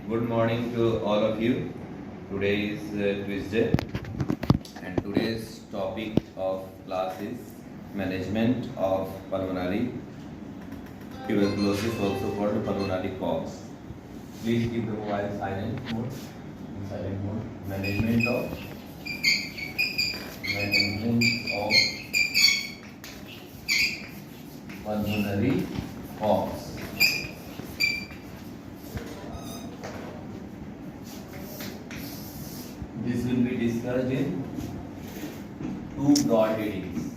Good morning to all of you. Today is Tuesday, and today's topic of class is management of pulmonary tuberculosis, also called pulmonary coughs. Please keep the mobile silent mode. In silent mode. Management of pulmonary coughs. This will be discussed in two broad headings: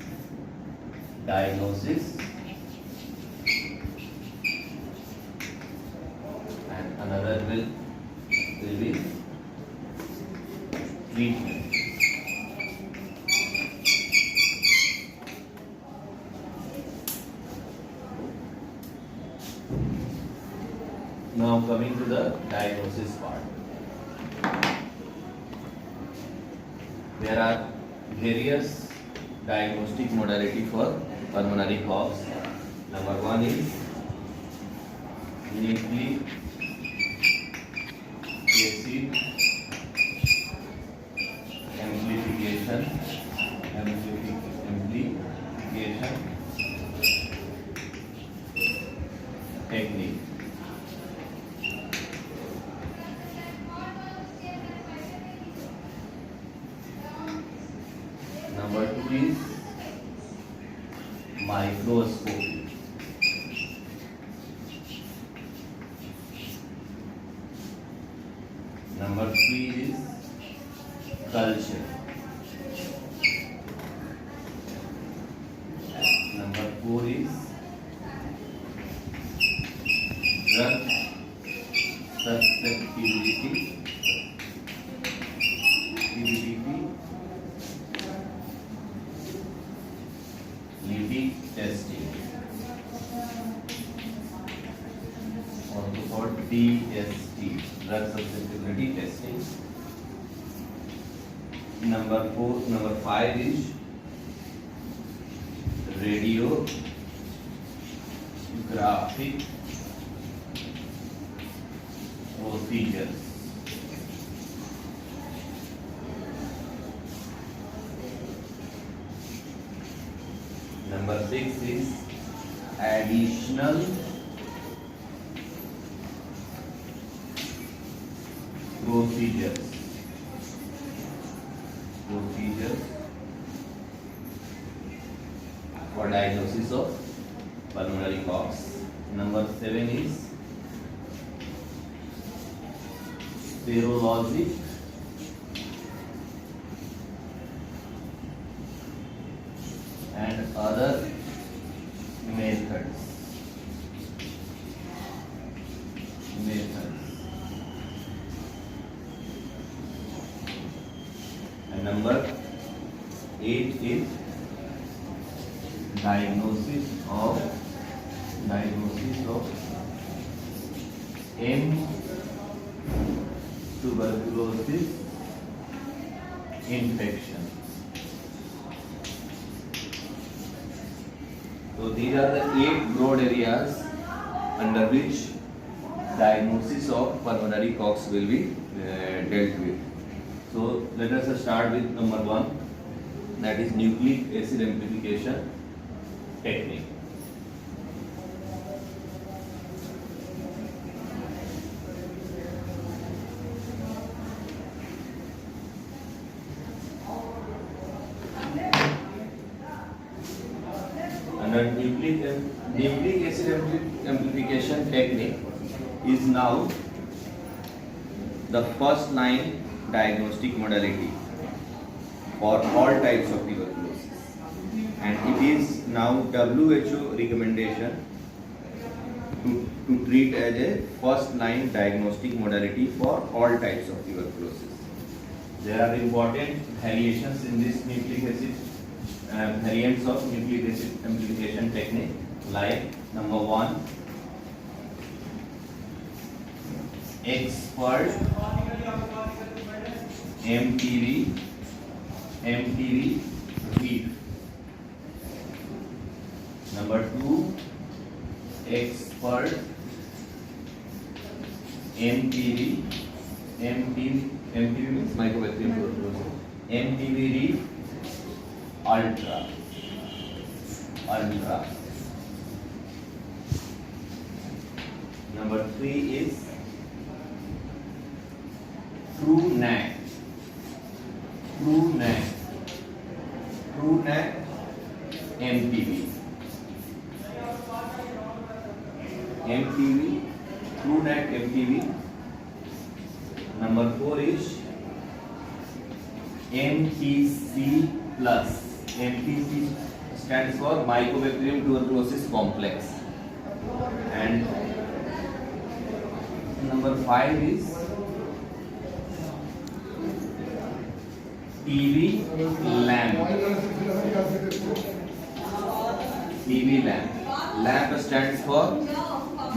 diagnosis and another will be treatment. Now coming to the diagnosis part. There are various diagnostic modality for pulmonary coughs. Number one is nucleic acid amplification technique. Number two is microscopy. Number three is culture. Number four is drug susceptibility testing, also called DST, drug susceptibility testing. Number five is radiographic procedures. Number six is additional procedures for diagnosis of pulmonary coughs. Number seven is serologic and other methods. And number eight is diagnosis of M. tuberculosis infection. So these are the 8 broad areas under which diagnosis of pulmonary coughs will be dealt with. So let us start with number one, that is nucleic acid amplification technique. Under nucleic acid amplification technique is now the first line diagnostic modality for all types of tuberculosis, and it is now WHO recommendation to treat as a first line diagnostic modality for all types of tuberculosis. There are important variations in this nucleic acid variants of nucleic acid amplification technique, like number one, expert MTV read. Number two, expert MPV, MPV means mycobacterium tuberculosis. MPV Reef Ultra. Number 3 is TrueNat. MPV. TrueNat MPV. Number 4 is MTC plus. MTC stands for Mycobacterium tuberculosis complex. And number 5 is TB LAMP. LAMP stands for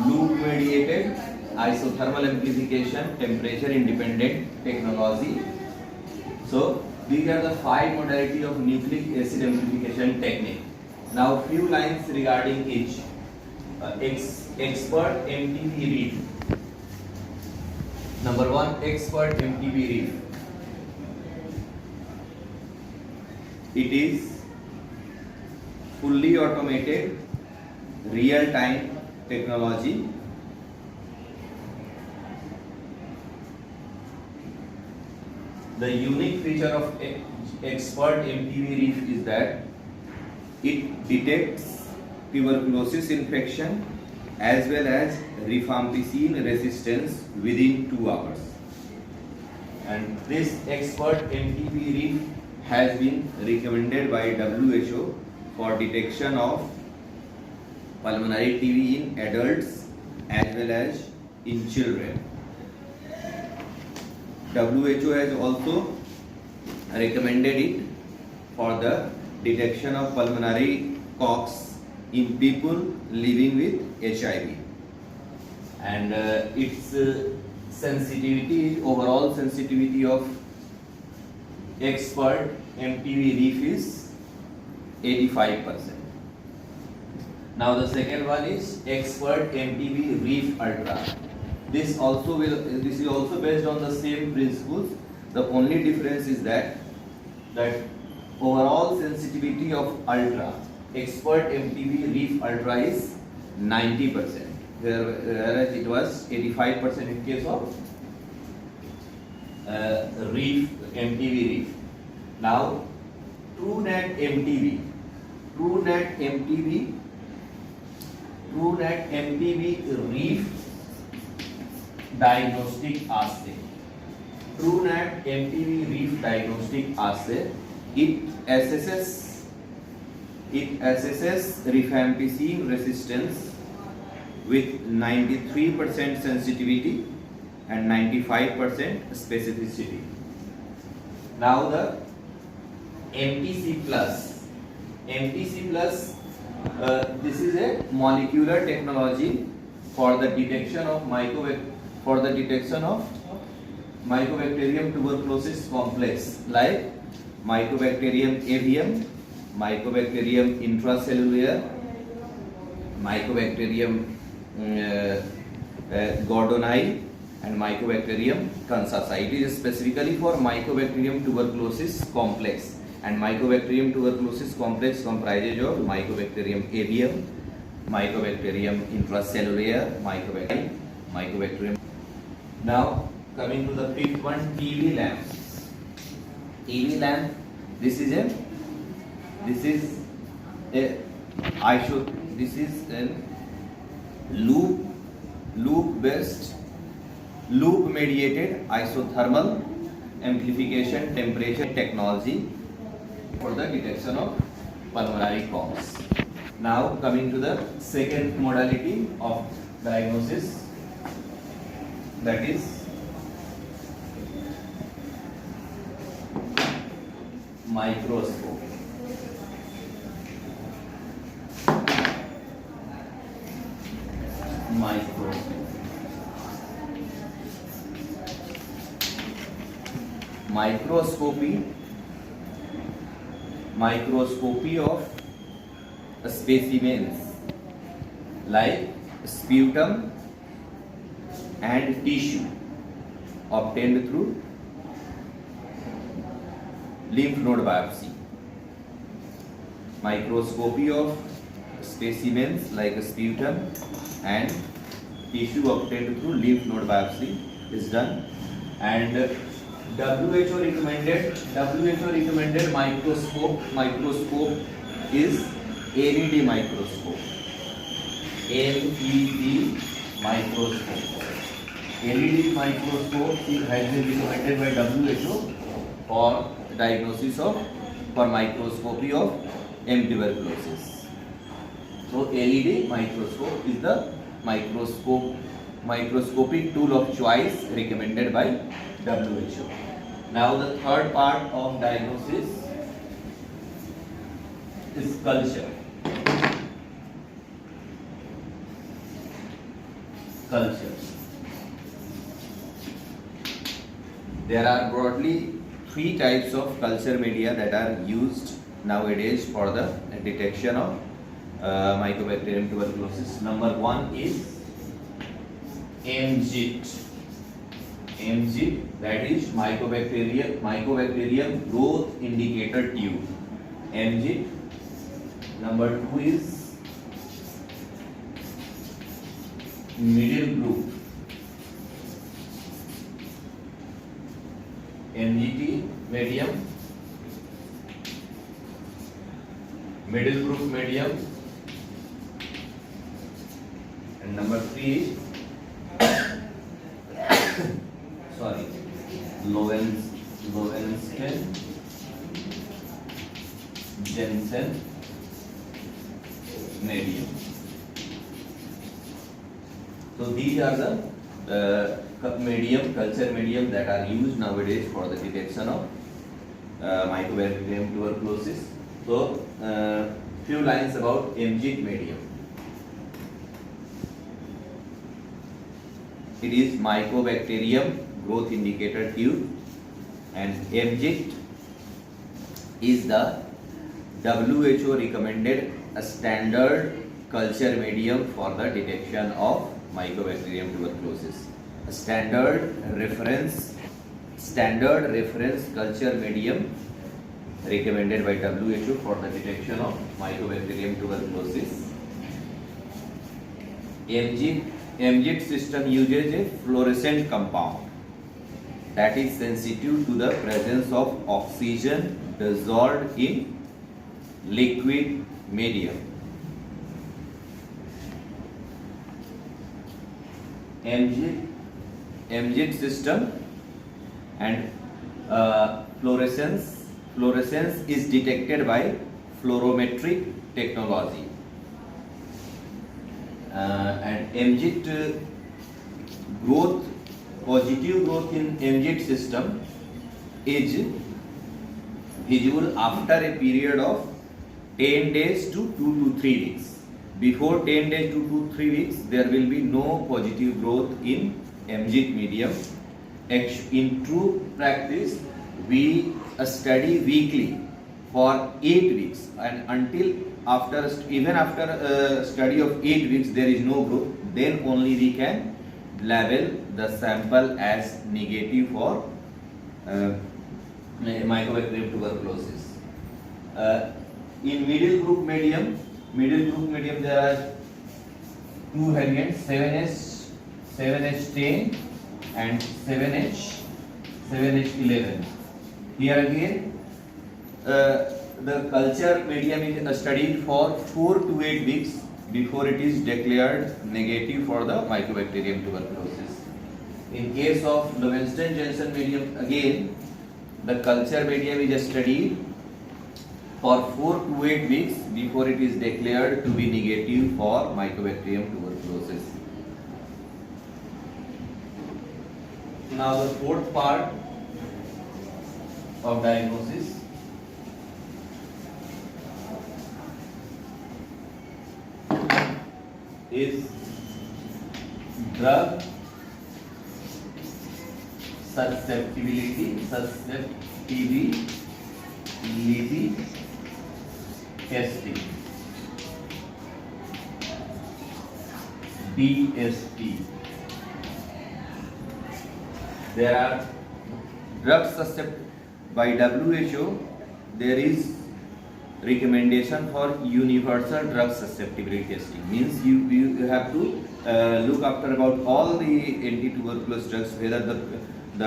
loop mediated isothermal amplification temperature independent technology. So these are the 5 modalities of nucleic acid amplification technique. Now few lines regarding each. Expert MTV reef. Number 1, expert MTV reef. It is fully automated real-time technology. The unique feature of expert MTV reef is that it detects tuberculosis infection as well as rifampicin resistance within 2 hours. And this expert MTV reef has been recommended by WHO for detection of pulmonary TB in adults as well as in children. WHO has also recommended it for the detection of pulmonary coughs in people living with HIV. And its overall sensitivity of expert MTV reef is 85%. Now the second one is expert MTV reef ultra. This is also based on the same principles. The only difference is that overall sensitivity of ultra, expert MTV reef ultra is 90%, whereas it was 85% in case of MTV reef. Now TrueNat MTV reef diagnostic assay. TrueNat MTV reef diagnostic assay. It assesses rifampicin resistance with 93% sensitivity and 95% specificity. Now the MTC plus. This is a molecular technology for the detection of Mycobacterium tuberculosis complex like Mycobacterium avium, Mycobacterium intracellular, Mycobacterium gordonii, and Mycobacterium kansasai. It is specifically for Mycobacterium tuberculosis complex, and Mycobacterium tuberculosis complex comprises of Mycobacterium avium, Mycobacterium intracellular, Mycobacterium. Now coming to the fifth one, TB LAMP. This is a loop mediated isothermal amplification temperature technology for the detection of pulmonary coughs. Now coming to the second modality of diagnosis, that is microscope. Microscopy of specimens like sputum, and tissue obtained through lymph node biopsy. Microscopy of specimens like sputum and tissue obtained through lymph node biopsy is done. And WHO recommended microscope is LED microscope. LED microscope. LED microscope has been recommended by WHO for diagnosis of for microscopy of M. tuberculosis. So LED microscope is the microscopic tool of choice recommended by WHO. Now the third part of diagnosis is culture. There are broadly 3 types of culture media that are used nowadays for the detection of Mycobacterium tuberculosis. Number 1 is MGIT. That is Mycobacterium growth indicator tube. MGIT. Number 2 is middle group. MGT medium. Middle group medium. And number 3 is Lowenstein-Jensen medium. So these are the culture medium that are used nowadays for the detection of Mycobacterium tuberculosis. So few lines about MGIT medium. It is Mycobacterium growth indicator tube, and MGIT is the WHO recommended a standard culture medium for the detection of Mycobacterium tuberculosis. A standard reference culture medium recommended by WHO for the detection of Mycobacterium tuberculosis. MGIT system uses a fluorescent compound that is sensitive to the presence of oxygen dissolved in liquid medium. MGIT system and fluorescence is detected by fluorometric technology. And MGIT positive growth in MGIT system is visible after a period of 10 days to 2 to 3 weeks. Before 10 days to 2 to 3 weeks, there will be no positive growth in MGIT medium. In true practice, we study weekly for 8 weeks, and even after a study of 8 weeks, there is no growth. Then only we can label the sample as negative for Mycobacterium tuberculosis. In middle group medium there are 2 variants, 7H10 and 7H11. Here again the culture medium is studied for 4 to 8 weeks before it is declared negative for the Mycobacterium tuberculosis. In case of Lowenstein-Jensen medium, again the culture medium is studied for 4 to 8 weeks before it is declared to be negative for Mycobacterium tuberculosis. Now the fourth part of diagnosis is drug susceptibility testing, DST. there are drugs susceptible by WHO. There is recommendation for universal drug susceptibility testing. Means you have to look after about all the anti-tuberculous drugs, whether the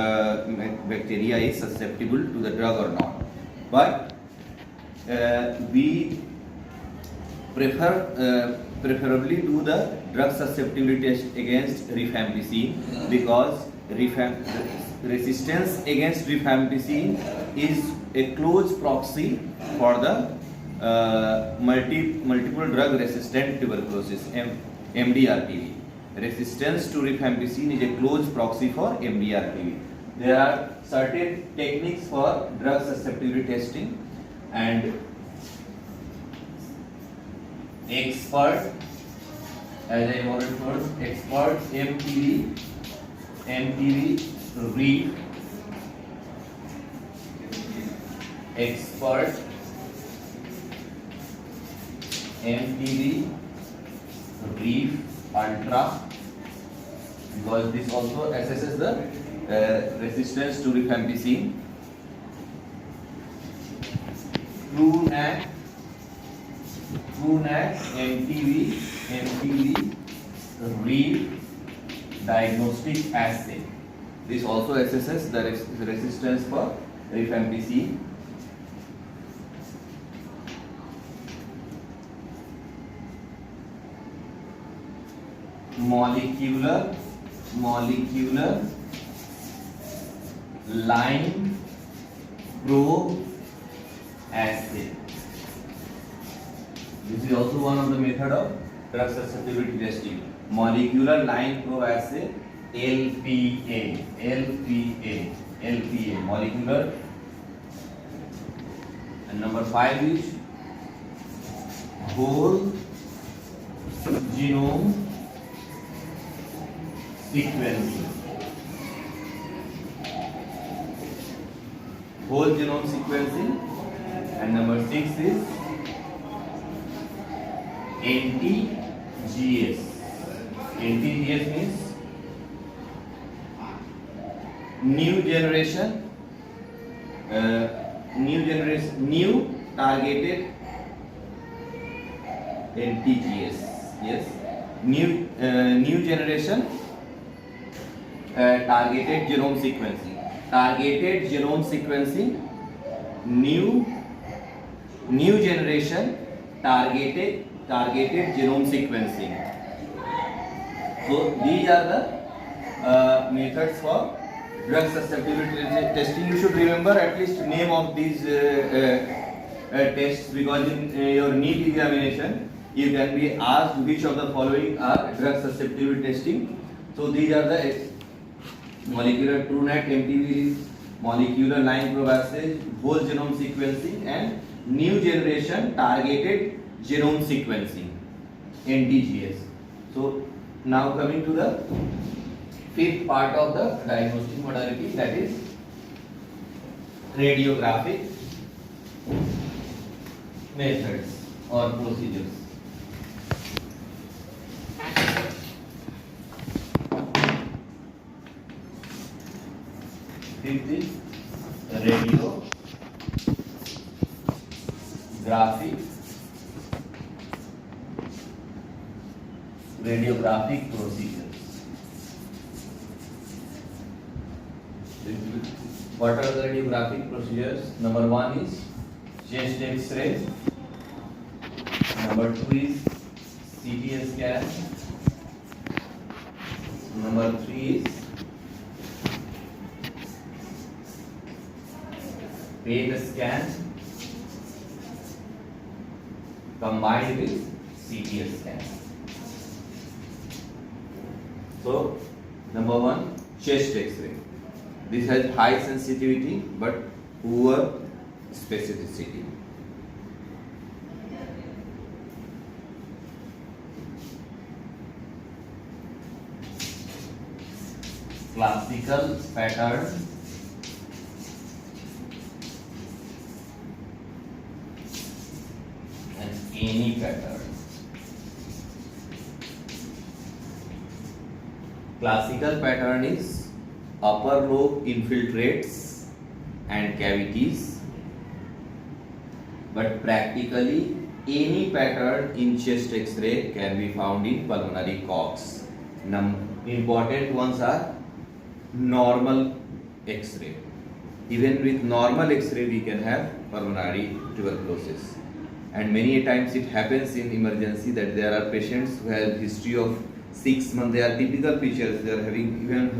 bacteria is susceptible to the drug or not. But we preferably do the drug susceptibility test against rifampicin, because resistance against rifampicin is a close proxy for the multiple drug resistant tuberculosis, MDR-TB. Resistance to rifampicin is a close proxy for MDR-TB. There are certain techniques for drug susceptibility testing, and expert, as I already told, expert MTV read, expert MTV read ultra, because this also assesses the resistance to rifampicin. TrueNAT MTV read diagnostic assay. This also assesses the resistance for rifampicin. Molecular line probe assay. This is also one of the method of drug susceptibility testing. Molecular line probe assay, LPA, molecular. And number 5 is whole genome sequencing. Whole genome sequencing. And number 6 is NTGS. NTGS means new targeted NTGS. Yes, new generation targeted genome sequencing. Targeted genome sequencing, new generation targeted genome sequencing. So these are the methods for drug susceptibility testing. You should remember at least name of these tests, because in your NEET examination you can be asked which of the following are drug susceptibility testing. So these are the molecular TrueNAT MTV, molecular line probe assay, whole genome sequencing, and new generation targeted genome sequencing, NTGS. So now coming to the fifth part of the diagnostic modality, that is radiographic methods or procedures. Fifth is radiographic procedures. What are the radiographic procedures? Number 1 is chest X-ray. Number 2 is CT scan. Number 3 is PET scan combined with CT scan. So, number 1, chest X-ray. This has high sensitivity but poor specificity. Classical pattern and any pattern. Classical pattern is upper lobe infiltrates and cavities, but practically any pattern in chest X-ray can be found in pulmonary cox. Important ones are normal X-ray. Even with normal X-ray we can have pulmonary tuberculosis, and many times it happens in emergency that there are patients who have history of 6 months. They are typical features. They are having even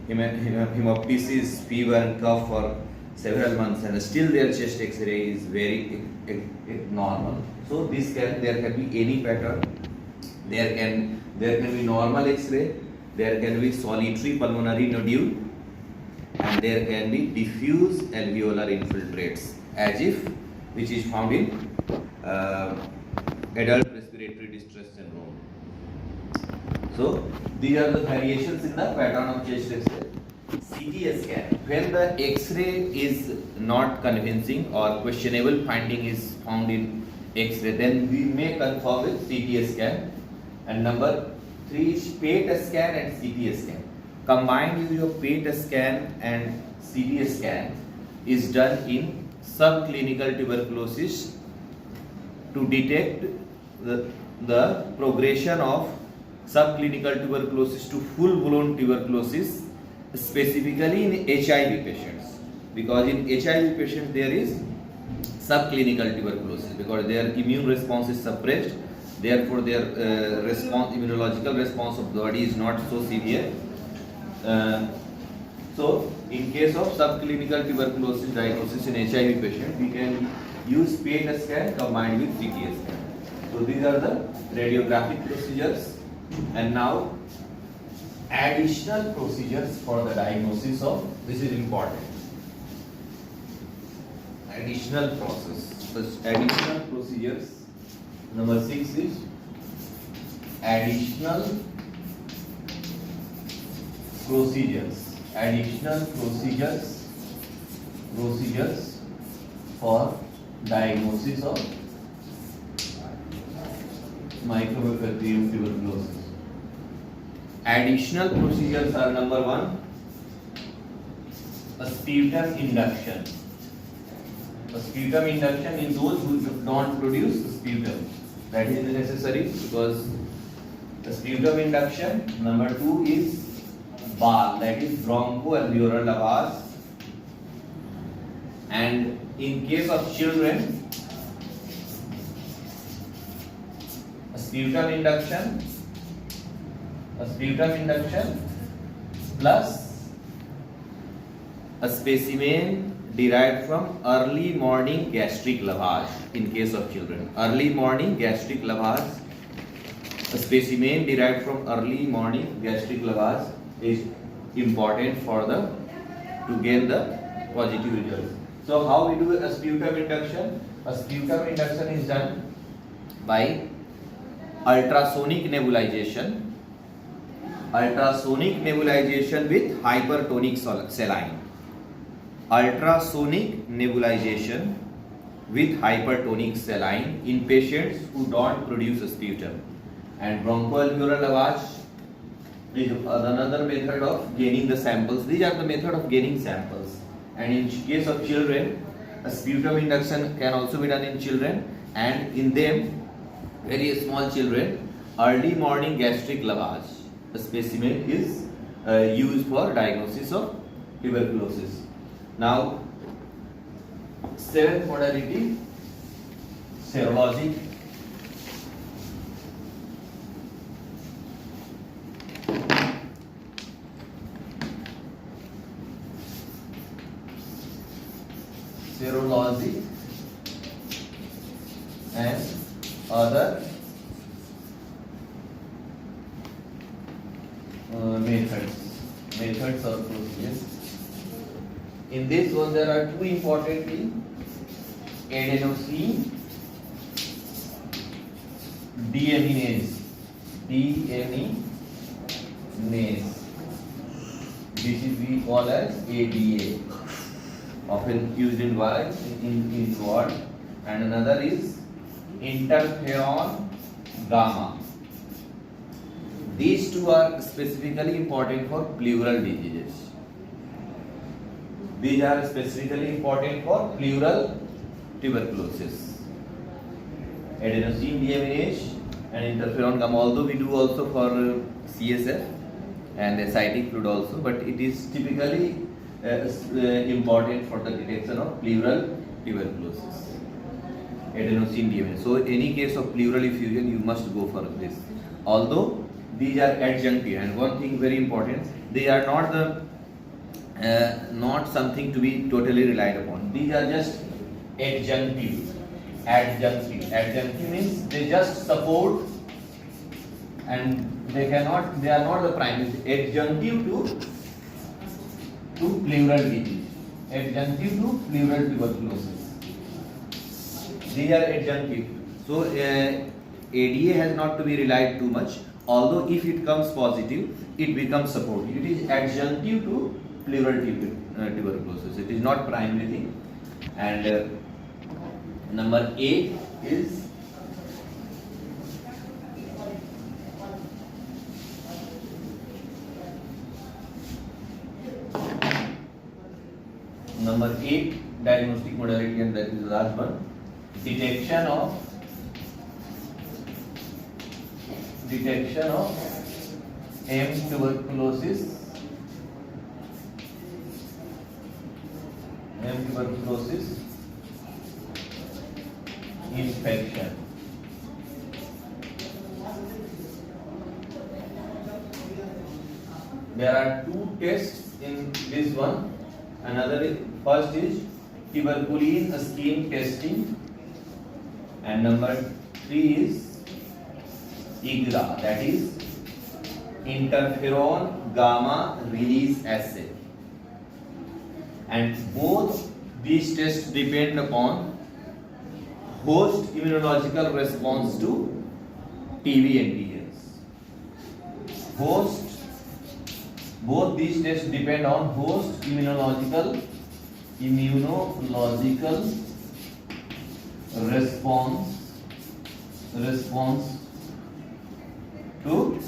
hemoptysis, fever and cough for several months, and still their chest X-ray is very normal. So there can be any pattern. There can be normal X-ray. There can be solitary pulmonary nodule, and there can be diffuse alveolar infiltrates, as if which is found in adult respiratory distress syndrome. So these are the variations in the pattern of chest X-ray. CT scan. When the X-ray is not convincing or questionable finding is found in X-ray, then we may confirm with CT scan. And number 3 is PET scan and CT scan. Combined use of PET scan and CT scan is done in subclinical tuberculosis to detect the progression of subclinical tuberculosis to full-blown tuberculosis, specifically in HIV patients. Because in HIV patients there is subclinical tuberculosis because their immune response is suppressed. Therefore, their immunological response of the body is not so severe. So, in case of subclinical tuberculosis diagnosis in HIV patient, we can use PET scan combined with CT scan. So, these are the radiographic procedures. And now, additional procedures for the diagnosis of, this is important. Additional procedures. Number 6 is additional procedures for diagnosis of Mycobacterium tuberculosis. Additional procedures are number 1, a sputum induction. A sputum induction in those who don't produce sputum. That is necessary because the sputum induction. Number 2 is BAL, that is bronchoalveolar lavage. And in case of children, a sputum induction plus a specimen derived from early morning gastric lavage. In case of children, early morning gastric lavage, a specimen derived from early morning gastric lavage is important to gain the positive results. So how we do a sputum induction? A sputum induction is done by ultrasonic nebulization with hypertonic saline. Ultrasonic nebulization with hypertonic saline in patients who don't produce a sputum. And bronchoalveolar lavage is another method of gaining the samples. These are the method of gaining samples. And in case of children, a sputum induction can also be done in children, and in them, very small children, early morning gastric lavage, a specimen is used for diagnosis of tuberculosis. Now, 7th modality, serologic. Serology and other methods or procedures. In this one there are 2 important things: adenosine deaminase. This is we call as ADA, often used in word. And another is interferon gamma. These 2 are specifically important for pleural diseases. These are specifically important for pleural tuberculosis. Adenosine deaminase and interferon gamma, although we do also for CSF and ascitic fluid also, but it is typically important for the detection of pleural tuberculosis. Adenosine deaminase. So any case of pleural effusion, you must go for this. Although these are adjunctive, and one thing very important, they are not the not something to be totally relied upon. These are just adjunctive. Adjunctive means they just support, and they are not the primary. Adjunctive to pleural disease. Adjunctive to pleural tuberculosis. These are adjunctive. So ADA has not to be relied too much. Although if it comes positive, it becomes supportive. It is adjunctive to pleural tuberculosis. It is not primary thing. And number 8 is diagnostic modality, and that is the last one. Detection of M. tuberculosis infection. There are 2 tests in this one. First is tuberculin skin testing, and number 3 is IGRA, that is interferon gamma release assay. And both these tests depend upon host immunological response to TB antigens. Both these tests depend on host immunological response to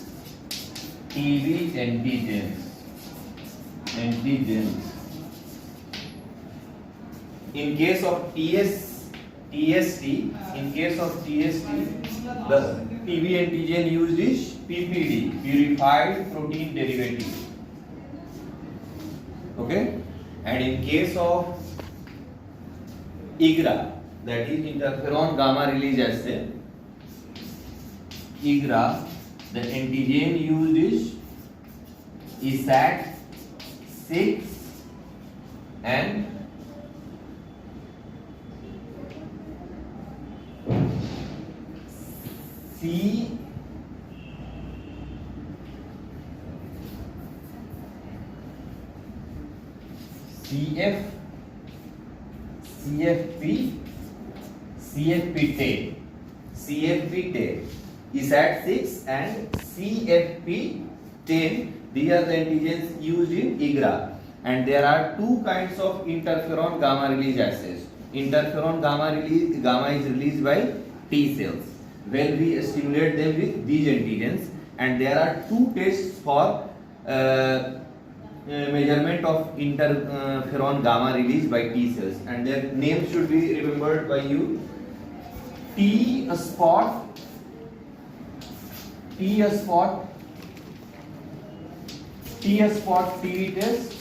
TB antigens. In case of TST, the TB antigen used is PPD, purified protein derivative. Okay, and in case of IGRA, that is interferon gamma release assay, IGRA, the antigen used is ESAT6 and CFP10 is at 6 and CFP10. These are the antigens used in IGRA, and there are 2 kinds of interferon gamma release assays. Interferon gamma is released by T cells when we stimulate them with these antigens, and there are 2 tests for measurement of interferon gamma released by T cells, and their names should be remembered by you. T-spot TB test.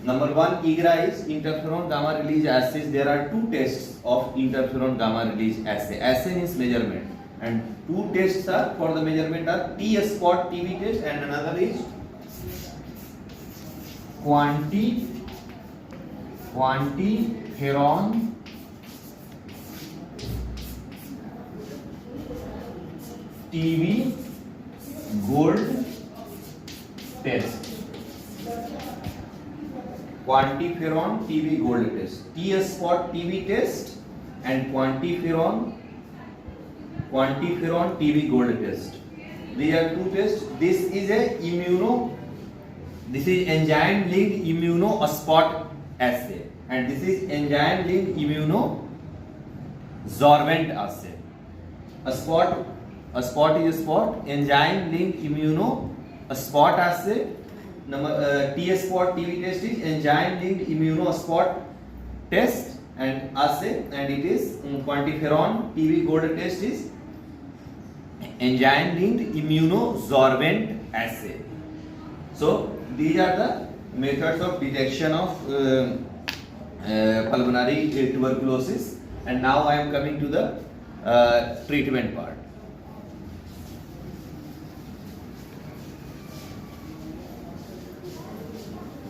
Number 1, IGRA is interferon gamma release assays. There are 2 tests of interferon gamma release assay. Assay means measurement, and 2 tests are for the measurement are T-spot TB test, and another is quantiferon TB gold test. Quantiferon TB gold test, T-spot TB test, and quantiferon TB gold test. These are 2 tests. This is enzyme linked immunospot assay, and this is enzyme linked immunosorbent assay. A spot is a spot, enzyme linked immunospot assay, T spot TB test is enzyme linked immunospot test and assay, and it is quantiferon TB gold test is enzyme linked immunosorbent assay. So these are the methods of detection of pulmonary tuberculosis. And now I am coming to the treatment part.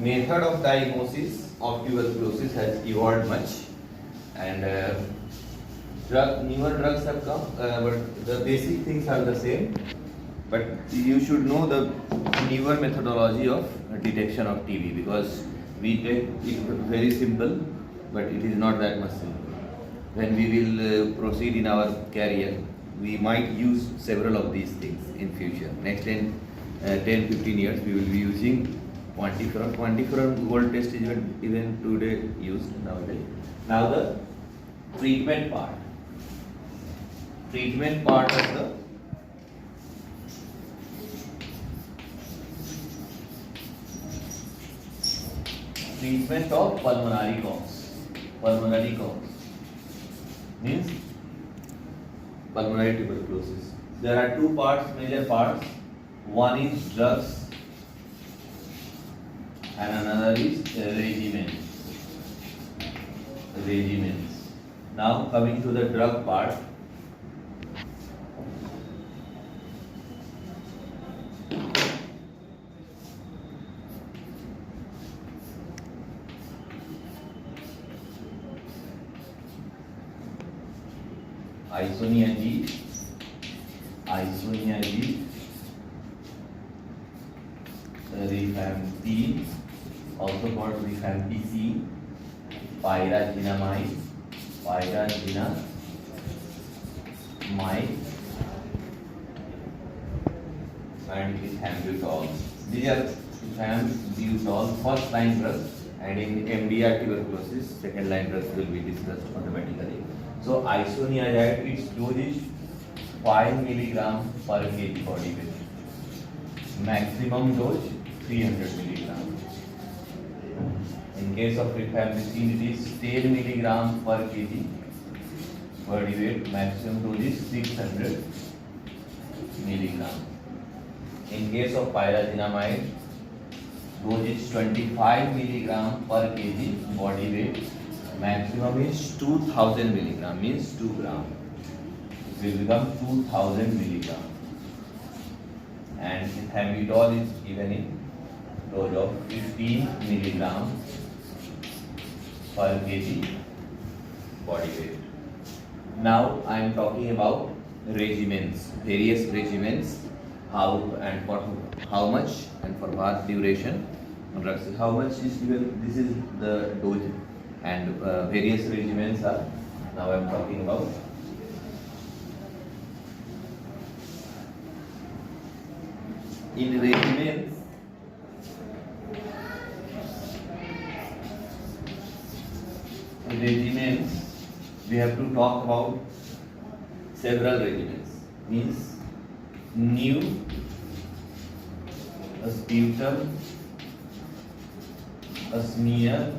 Method of diagnosis of tuberculosis has evolved much, and newer drugs have come, but the basic things are the same. But you should know the newer methodology of detection of TB, because we take it very simple, but it is not that much simple. When we will proceed in our career, we might use several of these things in future. Next 10-15 years, we will be using quantiferon. Quantiferon gold test is even today used nowadays. Now the treatment part. Treatment part of the treatment of pulmonary coughs. Pulmonary coughs means pulmonary tuberculosis. There are two parts, major parts. One is drugs and another is regimens. Now coming to the drug part. Isoniazid, rifampicin, also called rifampicin, pyrazinamide, and ethambutol. These are ethambutol, first line drugs, and in MDR tuberculosis, second line drugs will be discussed automatically. So isoniazid, its dose is 5 mg per kg body weight. Maximum dose 300 mg. In case of rifampicin, it is 10 mg per kg body weight. Maximum dose is 600 mg. In case of pyrazinamide, dose is 25 mg per kg body weight. Maximum is 2000 mg, means 2 gram. It will become 2000 mg. And ethambutol is given in dose of 15 mg per kg body weight. Now I am talking about regimens, various regimens, how and for how much and for what duration drugs. How much is given? This is the dose. And various regimens are now I am talking about. In regimens, we have to talk about several regimens. Means new, a sputum, a smear,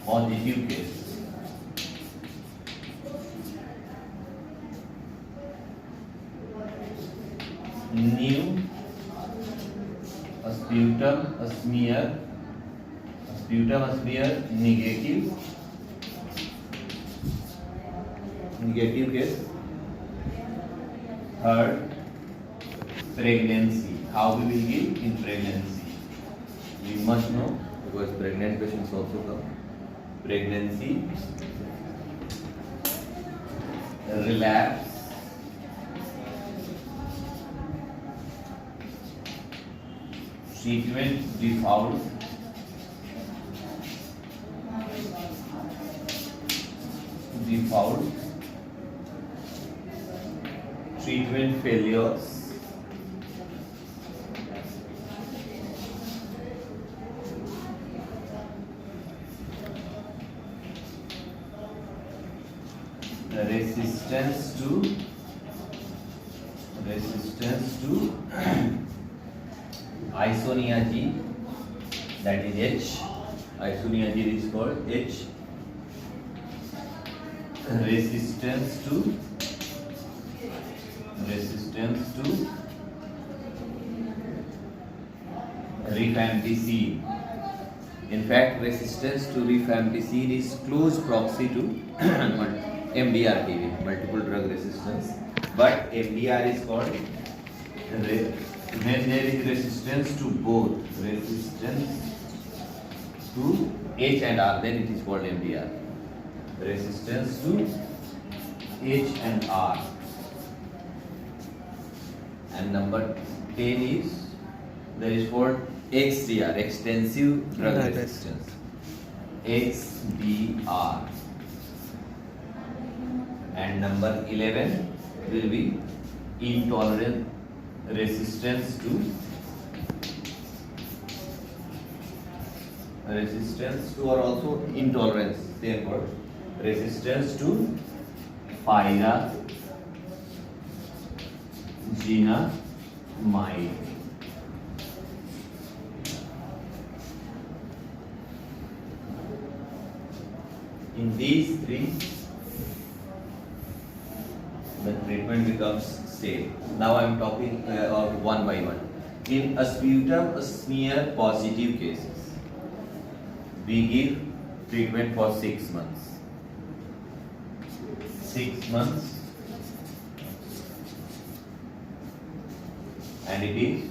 positive case. New, a sputum, a smear, negative case. Third, pregnancy. How we will give in pregnancy? We must know, because pregnant patients also come. Pregnancy, relapse, treatment default, treatment failures, resistance to isoniazid, that is H. Isoniazid is called H. Resistance to rifampicin. In fact, resistance to rifampicin is close proxy to MDR-TV, multiple drug resistance. But MDR is called when there is resistance to both, resistance to H and R, then it is called MDR. Resistance to H and R. And number 10 is there is called XDR, extensive drug resistance. XDR. And number 11 will be intolerant resistance to or also intolerance, they are called resistance to pyrazinamide. In these three, the treatment becomes safe. Now I am talking of one by one. In a sputum smear positive cases, we give treatment for 6 months. 6 months, and it is,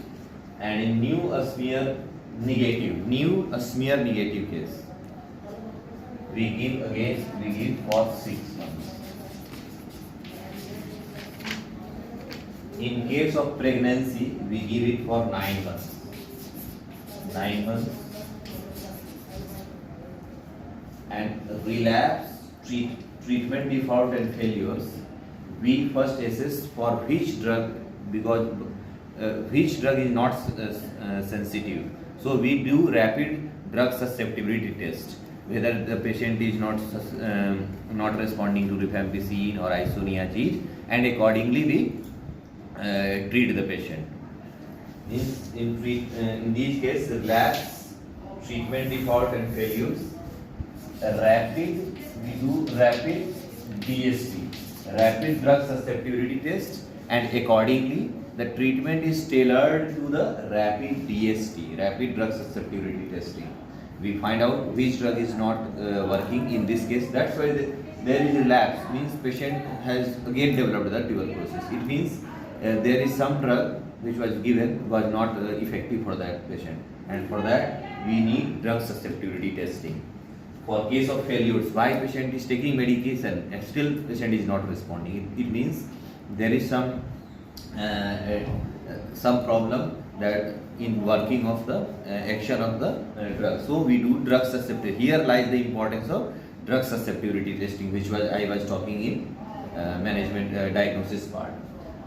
and in new smear negative case, we give for 6 months. In case of pregnancy, we give it for 9 months. 9 months. And relapse, treatment default and failures, we first assess for which drug, because which drug is not sensitive. So we do rapid drug susceptibility test, whether the patient is not responding to rifampicin or isoniazid, and accordingly we treat the patient. In these cases, relapse, treatment default and failures, we do rapid DST, rapid drug susceptibility test, and accordingly the treatment is tailored to the rapid DST, rapid drug susceptibility testing. We find out which drug is not working in this case. That's why there is relapse, means patient has again developed the tuberculosis. It means there is some drug which was given was not effective for that patient, and for that we need drug susceptibility testing. For case of failures, why patient is taking medication and still patient is not responding, it means there is some problem that in working of the action of the drug. So we do drug susceptibility. Here lies the importance of drug susceptibility testing, which I was talking in management diagnosis part.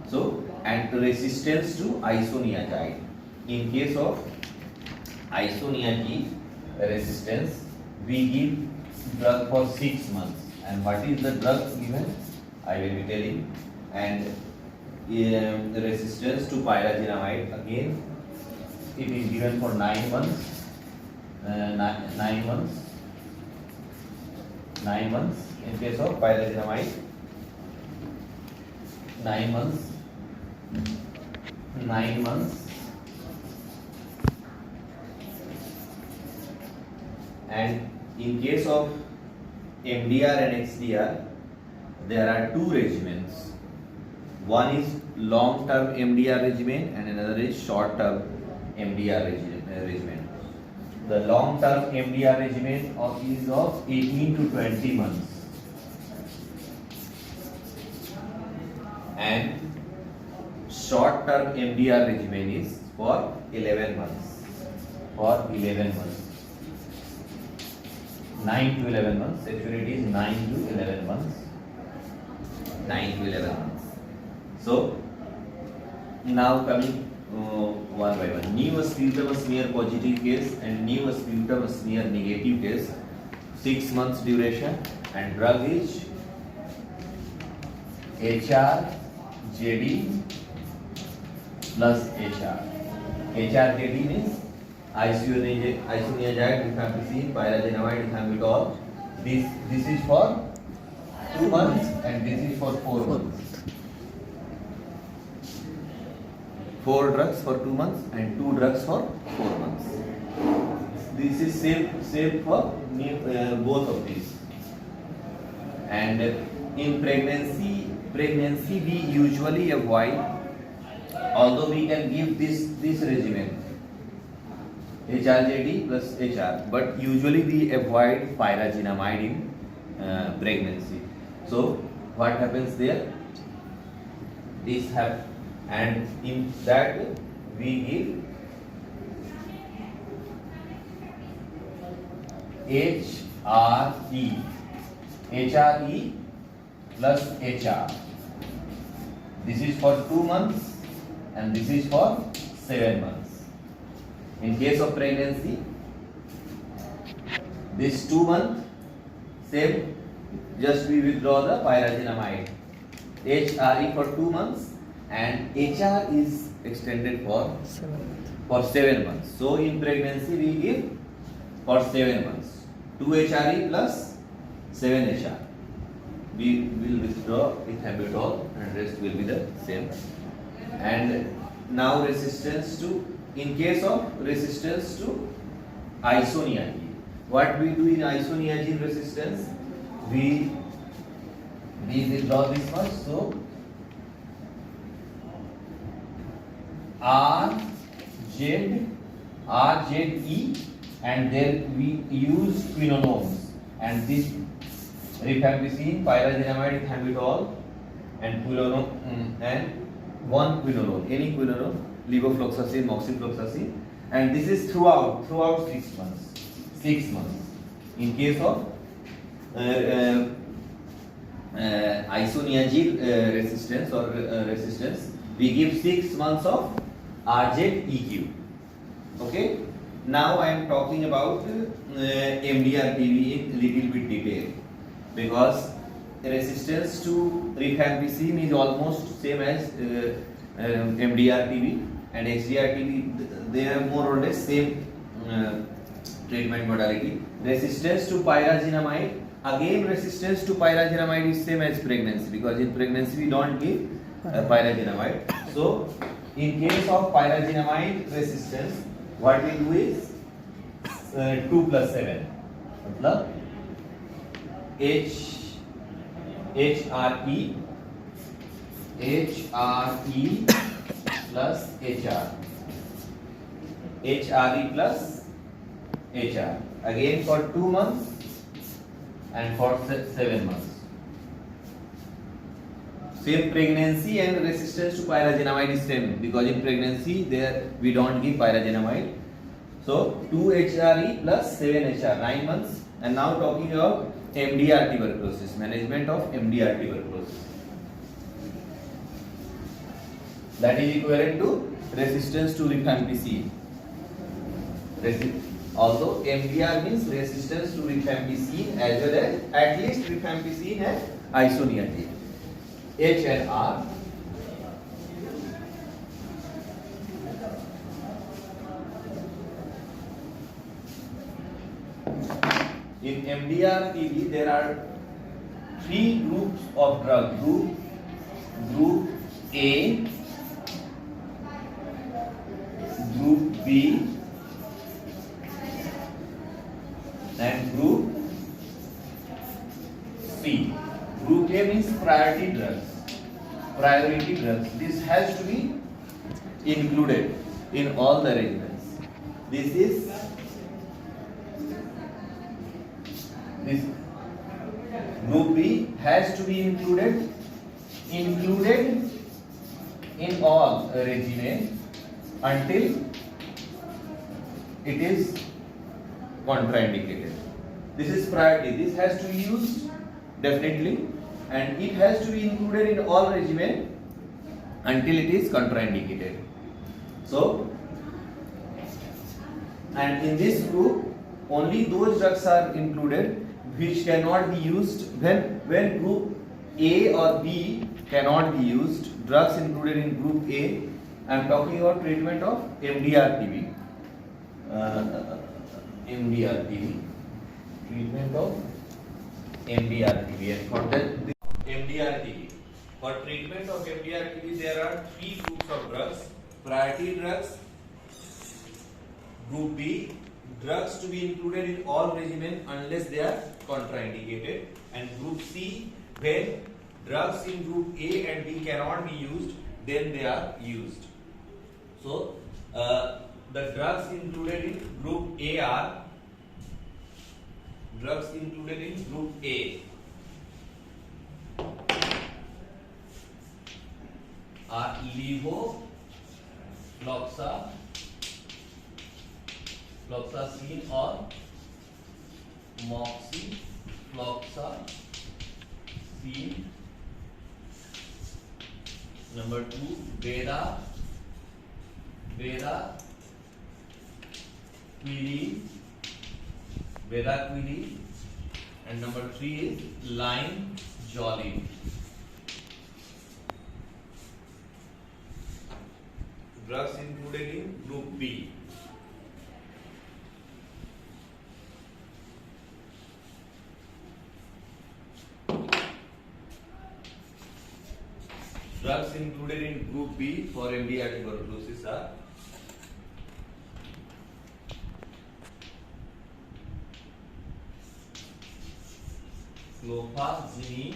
So, and resistance to isoniazid. In case of isoniazid resistance, we give drug for 6 months. And what is the drug given? I will be telling. And the resistance to pyrazinamide, again it is given for 9 months. 9 months in case of pyrazinamide. 9 months. And in case of MDR and XDR, there are two regimens. One is long-term MDR regimen and another is short-term MDR regimen. The long-term MDR regimen is of 18 to 20 months, and short-term MDR regimen is for 11 months. 9 to 11 months. Actually, it is 9 to 11 months. 9 to 11 months. So, now coming one by one. New sputum smear positive case and new sputum smear negative case. 6 months duration, and drug is HR, JD plus HR. HRKT means isoniazide rifampicin pyrazinamide ethambutol. This is for 2 months and this is for 4 months. 4 drugs for 2 months and 2 drugs for 4 months. This is same for both of these. And in pregnancy we usually avoid, although we can give this regimen HRJD plus HR, but usually we avoid pyrazinamide in pregnancy. So what happens there? This happens, and in that we give HRE plus HR. This is for 2 months and this is for 7 months. In case of pregnancy, this 2 month, same, just we withdraw the pyrazinamide. HRE for 2 months and HR is extended for 7 months. So in pregnancy we give for 7 months 2 HRE plus 7 HR. We will withdraw ethambutol and rest will be the same. And now resistance to, in case of resistance to isoniazid, what we do in isoniazid resistance, we withdraw this much. So RZE, and then we use quinolones, and this rifampicin, pyrazinamide, ethambutol, and quinolone, and one quinolone, any quinolone, levofloxacin, moxifloxacin, and this is throughout 6 months. 6 months. In case of isoniazid resistance or resistance, we give 6 months of RZEQ. Okay. Now I am talking about MDR-PV in little bit detail, because resistance to rifampicin is almost same as MDR-PV, and HDR-PV, they are more or less same treatment modality. Resistance to pyrazinamide, again resistance to pyrazinamide is same as pregnancy, because in pregnancy we don't give pyrazinamide. So in case of pyrazinamide resistance, what we do is 2 plus 7, मतलब HRE plus HR, HRE plus HR, again for 2 months and for 7 months. Same pregnancy and resistance to pyrazinamide is same, because in pregnancy there we don't give pyrazinamide. So 2 HRE plus 7 HR, 9 months. And now talking about MDR tuberculosis, management of MDR tuberculosis. That is equivalent to resistance to rifampicin. Although MDR means resistance to rifampicin as well as at least rifampicin and isoniazid. H and R. In MDR-PV there are 3 groups of drug. Group A, Group B, and Group C. Group A means priority drugs. This has to be included in all the regimens. This Group B has to be included in all regimen until it is contraindicated. This is priority. This has to be used definitely, and it has to be included in all regimen until it is contraindicated. So, and in this group only those drugs are included which cannot be used when group A or B cannot be used. Drugs included in group A I am talking about treatment of MDR-TB. MDR-TB. Treatment of MDR-TB. And for that, MDR-TB. For treatment of MDR-TB, there are three groups of drugs: priority drugs, Group B, drugs to be included in all regimen unless they are contraindicated, and Group C, when drugs in Group A and B cannot be used, then they are used. So, the drugs included in Group A are drugs included in Group A are levofloxacin or moxifloxacin. Number 2, bedaquiline, and number 3 is linezolid. Drugs included in Group B. Drugs included in Group B for MDR tuberculosis are clofazimine,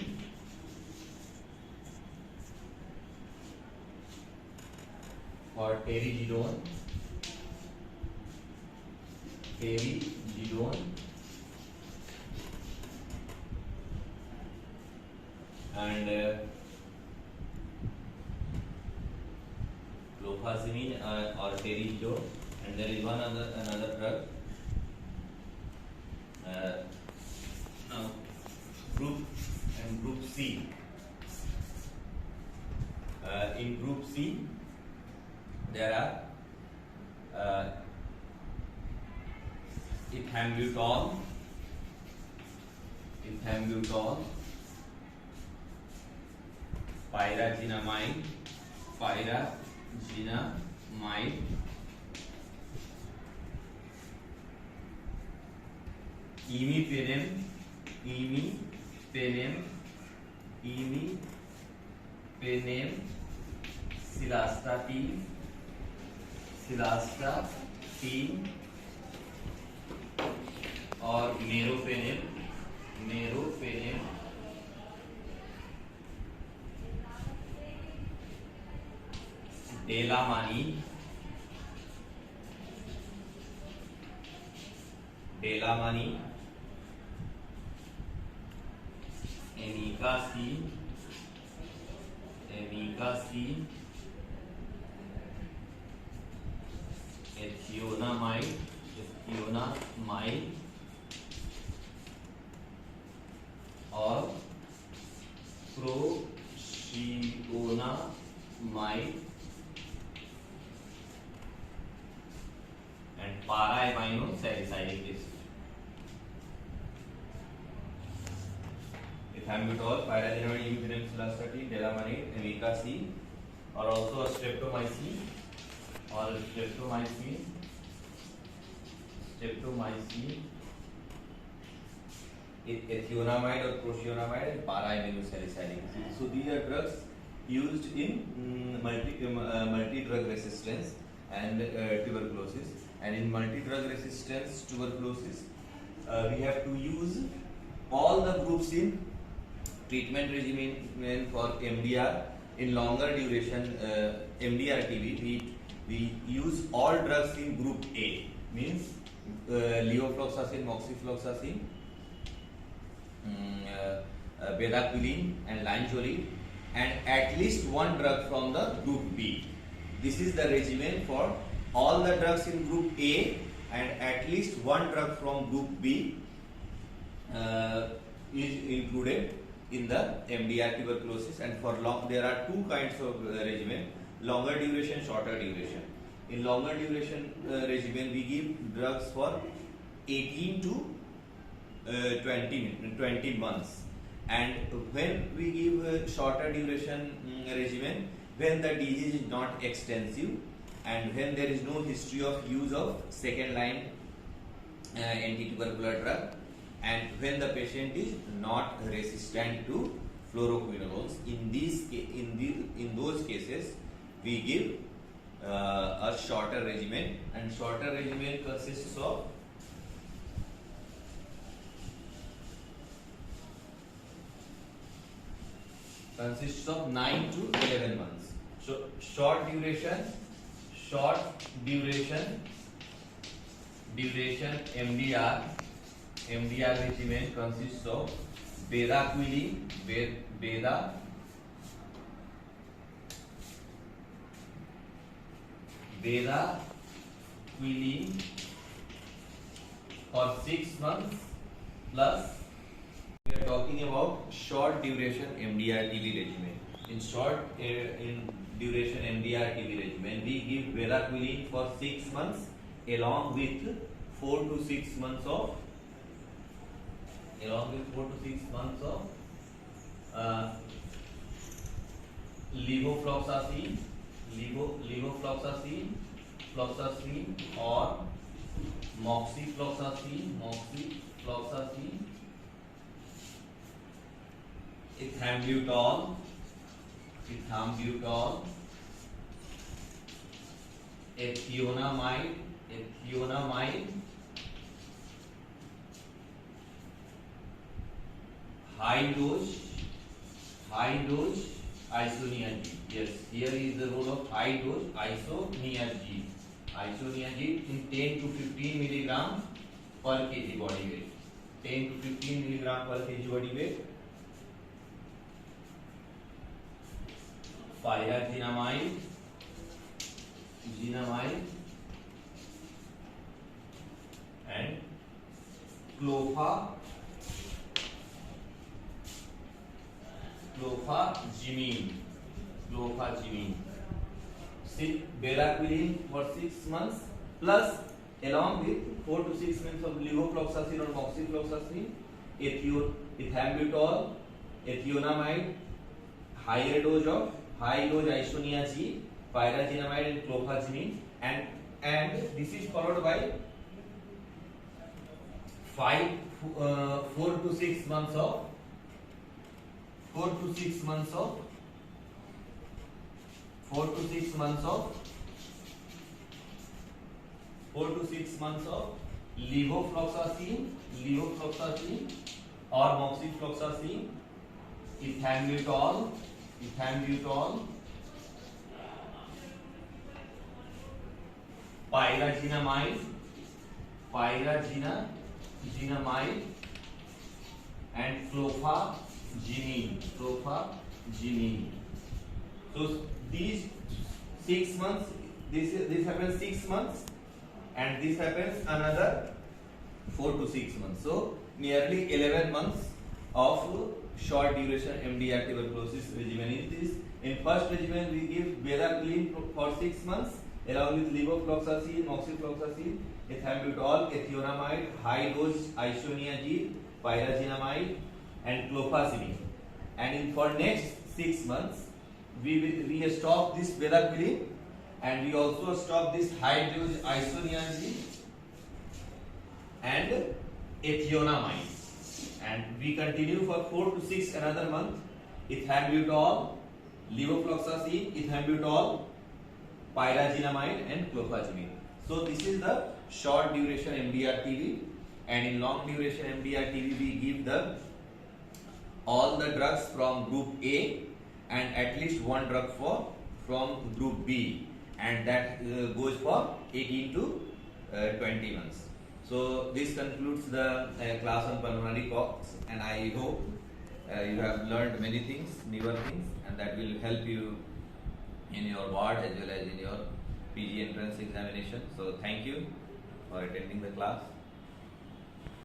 or perididone, and clofazimine or perididone, and there is another drug. Now, Group C. In Group C, there are ethambutol, pyrazinamide, imipenem, cilastatin, और meropenem, delamine, amikacin, ethionamide, और prochyonamide, and para-amino-salicylic acid. Ethambutol, pyrazinamide, imipenem, cilastatin, delamine, amikacin, or also streptomycin, ethionamide or prochyonamide, and para-amino-salicylic acid. So these are drugs used in multi-drug resistance and tuberculosis. And in multi-drug resistance tuberculosis, we have to use all the groups in treatment regimen for MDR. In longer duration MDR-TB, we use all drugs in Group A, means levofloxacin, moxifloxacin, bedaquiline and linezolid, and at least one drug from the Group B. This is the regimen for all the drugs in Group A, and at least one drug from Group B is included in the MDR tuberculosis. And for there are two kinds of regimen: longer duration, shorter duration. In longer duration regimen, we give drugs for 18 to 20 months, and when we give shorter duration regimen, when the disease is not extensive and when there is no history of use of second line anti-tubercular drug, and when the patient is not resistant to fluoroquinolones. In those cases we give a shorter regimen, and shorter regimen consists of consists of 9 to 11 months. So short duration MDR regimen consists of bedaquiline for 6 months, plus we are talking about short duration MDR-TB regimen. In duration MDR-TB regimen, we give bedaquiline for 6 months along with 4 to 6 months of levofloxacin or moxifloxacin, ethambutol, ethionamide, high dose isoniazid. Yes, here is the role of high dose isoniazid in 10 to 15 milligram per kg body weight. 10 to 15 milligram per kg body weight. Pyrazinamide and clofazimine. Bedaquiline for 6 months plus along with 4 to 6 months of levofloxacin or moxifloxacin, ethambutol, ethionamide, high dose isoniazid, pyrazinamide and clofazimine, and this is followed by 4 to 6 months of levofloxacin or moxifloxacin, ethambutol, pyrazinamide and clofazimine. So these 6 months, this happens 6 months, and this happens another 4 to 6 months. So nearly 11 months of short duration MDR tuberculosis regimen. In first regimen we give bedaquiline for 6 months along with levofloxacin, moxifloxacin, ethambutol, ethionamide, high dose isoniazid, pyrazinamide and clofazimine. And for next 6 months we stop this bedaquiline and we also stop this high dose isoniazid and ethionamide, and we continue for 4 to 6 another month, ethambutol, levofloxacin, ethambutol, pyrazinamide and clofazimine. So this is the short duration MDR-TB, and in long duration MDR-TB we give all the drugs from group A and at least one drug from group B, and that goes for 18 to 20 months. So this concludes the class on pulmonary coughs, and I hope you have learned many things, newer things, and that will help you in your ward as well as in your PG entrance examination. So thank you for attending the class.